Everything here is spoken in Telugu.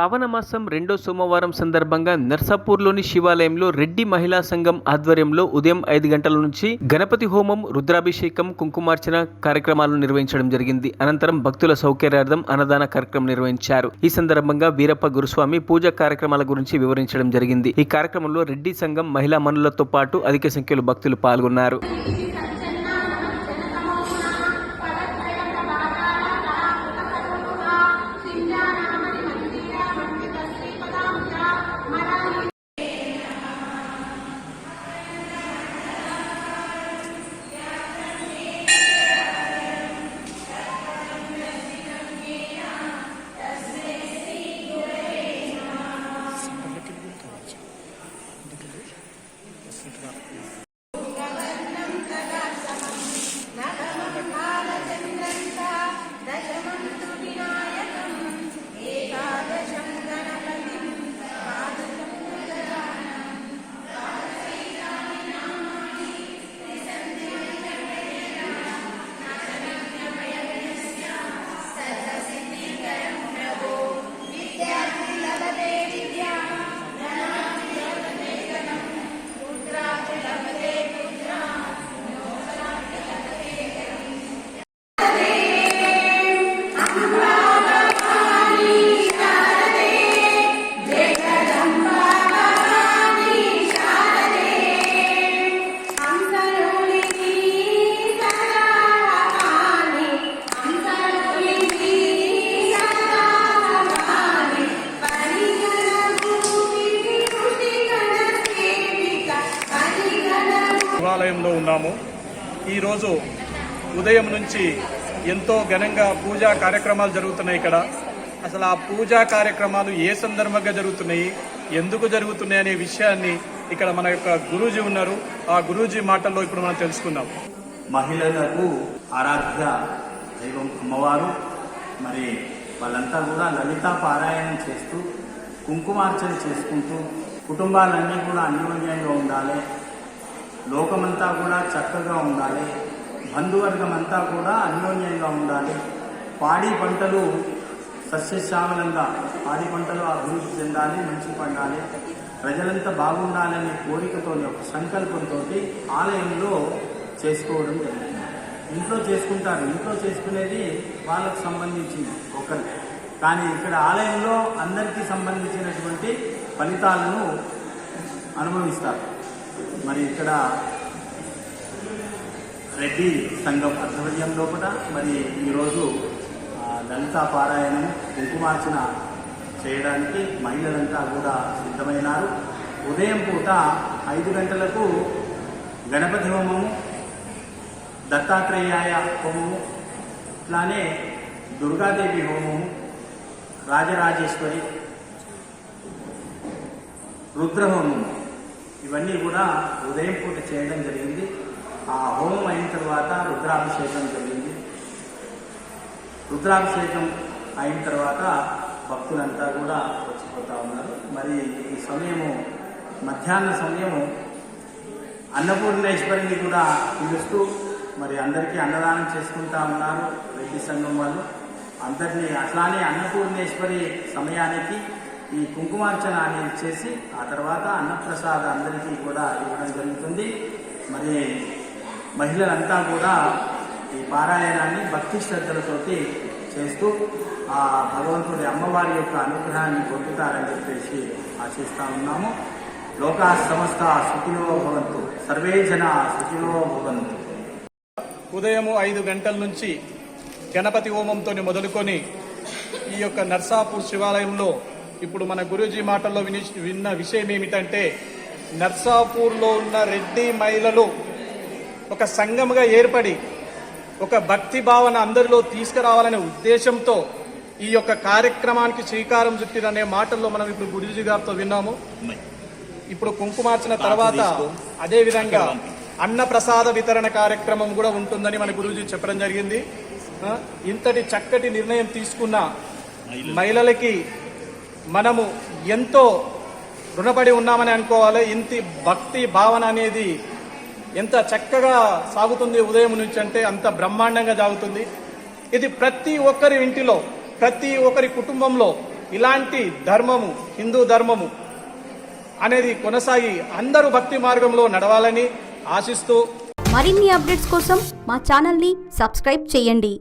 శ్రావణ మాసం రెండో సోమవారం సందర్భంగా నర్సాపూర్లోని శివాలయంలో రెడ్డి మహిళా సంఘం ఆధ్వర్యంలో ఉదయం 5 గంటల నుంచి గణపతి హోమం, రుద్రాభిషేకం, కుంకుమార్చన కార్యక్రమాలను నిర్వహించడం జరిగింది. అనంతరం భక్తుల సౌకర్యార్థం అన్నదాన కార్యక్రమం నిర్వహించారు. ఈ సందర్భంగా వీరప్ప గురుస్వామి పూజా కార్యక్రమాల గురించి వివరించడం జరిగింది. ఈ కార్యక్రమంలో రెడ్డి సంఘం మహిళా మనులతో పాటు అధిక సంఖ్యలో భక్తులు పాల్గొన్నారు. శివాలయంలో ఉన్నాము. ఈరోజు ఉదయం నుంచి ఎంతో ఘనంగా పూజా కార్యక్రమాలు జరుగుతున్నాయి. ఇక్కడ అసలు ఆ పూజా కార్యక్రమాలు ఏ సందర్భంగా జరుగుతున్నాయి, ఎందుకు జరుగుతున్నాయి అనే విషయాన్ని ఇక్కడ మన యొక్క గురూజీ ఉన్నారు. ఆ గురూజీ మాటల్లో ఇప్పుడు మనం తెలుసుకుందాం. మహిళలకు ఆరాధ్య దైవం అమ్మవారు. మరి వాళ్ళంతా కూడా లలితా పారాయణం చేస్తూ కుంకుమార్చన చేసుకుంటూ కుటుంబాలన్నీ కూడా అన్యోన్యంగా ఉండాలి, లోకమంతా కూడా చక్కగా ఉండాలి, బంధువర్గం అంతా కూడా అన్యోన్యంగా ఉండాలి, పాడి పంటలు సస్యశ్యామలంగా పాడి పంటలు అభివృద్ధి చెందాలి, మంచి పండాలి, ప్రజలంతా బాగుండాలనే కోరికతో ఒక సంకల్పంతో ఆలయంలో చేసుకోవడం జరుగుతుంది. ఇంట్లో చేసుకుంటారు, ఇంట్లో చేసుకునేది వాళ్ళకు సంబంధించింది ఒకరు, కానీ ఇక్కడ ఆలయంలో అందరికీ సంబంధించినటువంటి ఫలితాలను అనుభవిస్తారు. మరి ఇక్కడ రెడ్డి సంఘం ఆధ్వర్యంలో కూడా మరి ఈరోజు లలితా పారాయణం, కుంకుమార్చన చేయడానికి మహిళలంతా కూడా సిద్ధమైనారు. ఉదయం పూట 5 గంటలకు గణపతి హోమము, దత్తాత్రేయాయ హోమము, ఇట్లానే దుర్గాదేవి హోమము, రాజరాజేశ్వరి, రుద్రహోమము, ఇవన్నీ కూడా ఉదయం పూట చేయడం జరిగింది. ఆ హోమం అయిన తర్వాత రుద్రాభిషేకం జరిగింది. రుద్రాభిషేకం అయిన తర్వాత భక్తులంతా కూడా వచ్చిపోతూ ఉన్నారు. మరి ఈ సమయము మధ్యాహ్న సమయము అన్నపూర్ణేశ్వరిని కూడా పిలుస్తూ మరి అందరికీ అన్నదానం చేసుకుంటా ఉన్నారు రెడ్డి సంఘం వాళ్ళు. అందరినీ అట్లానే అన్నపూర్ణేశ్వరి సమయానికి ఈ కుంకుమార్చన అనేది చేసి ఆ తర్వాత అన్నప్రసాద అందరికీ కూడా ఇవ్వడం జరుగుతుంది. మరి మహిళలంతా కూడా ఈ పారాయణాన్ని భక్తి శ్రద్ధలతోటి చేస్తూ ఆ భగవంతుడి అమ్మవారి యొక్క అనుగ్రహాన్ని పొందుతారని చెప్పేసి ఆశిస్తా ఉన్నాము. లోకా సమస్త సుఖినో భవంతు, సర్వే జన సుఖినో భవంతు. ఉదయం 5 గంటల నుంచి గణపతి హోమంతో మొదలుకొని ఈ యొక్క నర్సాపూర్ శివాలయంలో ఇప్పుడు మన గురూజీ మాటల్లో విన్న విషయం ఏమిటంటే, నర్సాపూర్లో ఉన్న రెడ్డి మహిళలు ఒక సంఘముగా ఏర్పడి ఒక భక్తి భావన అందరిలో తీసుకురావాలనే ఉద్దేశంతో ఈ యొక్క కార్యక్రమానికి శ్రీకారం చుట్టిరనే మాటల్లో మనం ఇప్పుడు గురూజీ గారితో విన్నాము. ఇప్పుడు కుంకుమార్చన తర్వాత అదేవిధంగా అన్న ప్రసాద వితరణ కార్యక్రమం కూడా ఉంటుందని మన గురూజీ చెప్పడం జరిగింది. ఇంతటి చక్కటి నిర్ణయం తీసుకున్న మహిళలకి మనము ఎంతో రుణపడి ఉన్నామని అనుకోవాలి. ఇంటి భక్తి భావన అనేది ఎంత చక్కగా సాగుతుంది ఉదయం నుంచి అంటే అంత బ్రహ్మాండంగా సాగుతుంది. ఇది ప్రతి ఒక్కరి ఇంటిలో, ప్రతి ఒక్కరి కుటుంబంలో ఇలాంటి ధర్మము, హిందూ ధర్మము అనేది కొనసాగి అందరూ భక్తి మార్గంలో నడవాలని ఆశిస్తూ మరిన్ని అప్డేట్స్ కోసం మా ఛానల్ని సబ్స్క్రైబ్ చేయండి.